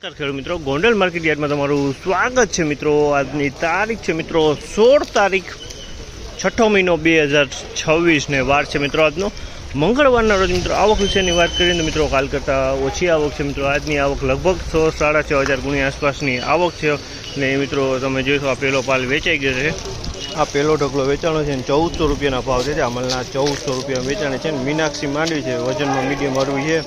નમસ્કાર ખેડૂત મિત્રો, ગોંડલ માર્કેટ યાર્ડમાં તમારું સ્વાગત છે મિત્રો। આજની તારીખ છે મિત્રો 16 તારીખ 6 મહિનો 2026 ને વાર છે મિત્રો આજનો મંગળવારના રોજ મિત્રો। આવક વિશેની વાત કરીએ તો મિત્રો કાલ કરતાં ઓછી આવક છે મિત્રો। આજની આવક લગભગ 6-6.5 હજાર ગુણી આસપાસની આવક છે ને મિત્રો તમે જોશો આ પહેલો પાલ વેચાઈ ગયો છે। આ પહેલો ઢગલો વેચાણો છે ને 1400 રૂપિયાના ભાવ છે। અમલના 1400 રૂપિયા વેચાણે છે ને મીનાક્ષી માંડવી છે, વજનમાં મીડિયમ અરવી છે।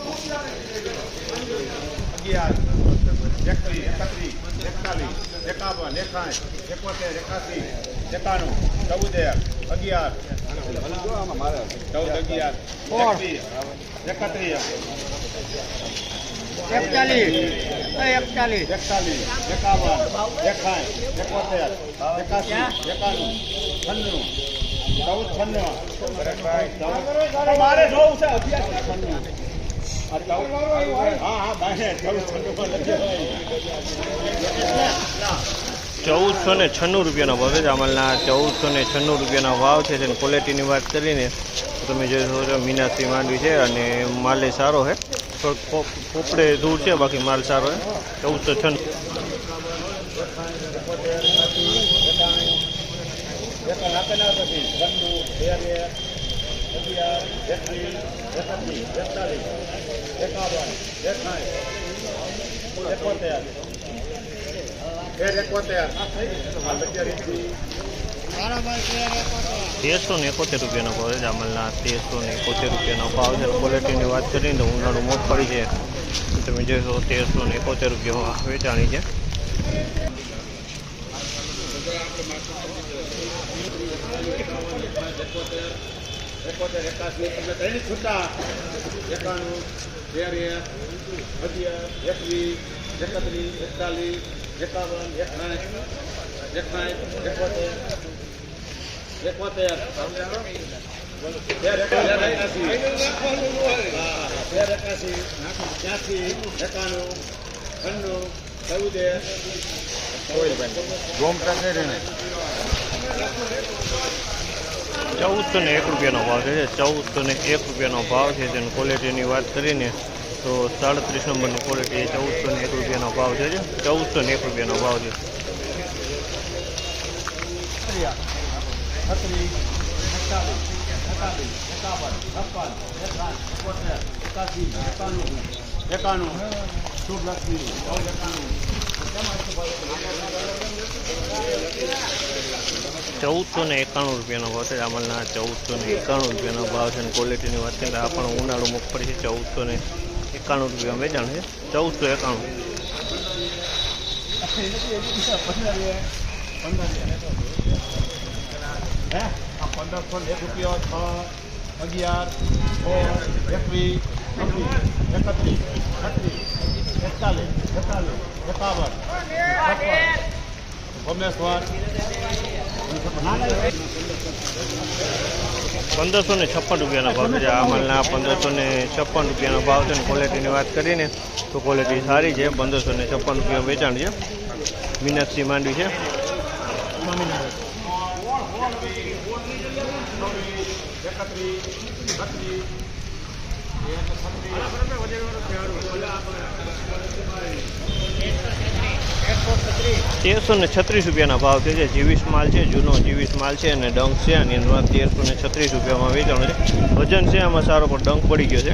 1496 રૂપિયાનો ભાવ છે। અમલના 1496 રૂપિયાના ભાવ છે। અને ક્વોલિટીની વાત કરીને તો તમે જોઈ મીનાક્ષી માંડવી છે અને માલે સારો છે, થોડોક પોપડે દૂર છે, બાકી માલ સારો છે। 1496 રૂપિયાનો ભાવ છે। અમલના 1371 રૂપિયાનો ભાવ છે। ક્વોલિટીની વાત કરીને તો ઉનાળુ મગફળી છે, તમે જોશો 1371 રૂપિયામાં વેચાણી છે। ₹1401 રૂપિયાનો ભાવ છે। 1401 રૂપિયાનો ભાવ છે। જેની ક્વોલિટીની વાત કરીને તો 37 નંબરની ક્વોલિટી 1401 રૂપિયાનો ભાવ છે। 1401 રૂપિયાનો ભાવ છે। ₹1491 રૂપિયાનો ભાવ છે। અમલના 1491 રૂપિયાનો ભાવ છે। અને ક્વોલિટીની વાત કરીએ તો આ પણ ઉનાળુ મગફળી છે। 1491 રૂપિયા વેચાણ છે। 1491 ₹1556 રૂપિયાનો ભાવ છે। અમલના 1556 રૂપિયાનો ભાવ છે। અને ક્વોલિટીની વાત કરીને તો ક્વોલિટી સારી છે। 1556 રૂપિયા વેચાણ છે। મીનાક્ષી માંડવી છે। ₹1336 રૂપિયાના ભાવ છે। જે જીવીસ માલ છે, જૂનો જીવીસ માલ છે અને ડંક છે, અને એમાં 1336 રૂપિયામાં વેચાણ છે। વજન છે આમાં સારો, પણ ડંક પડી ગયો છે।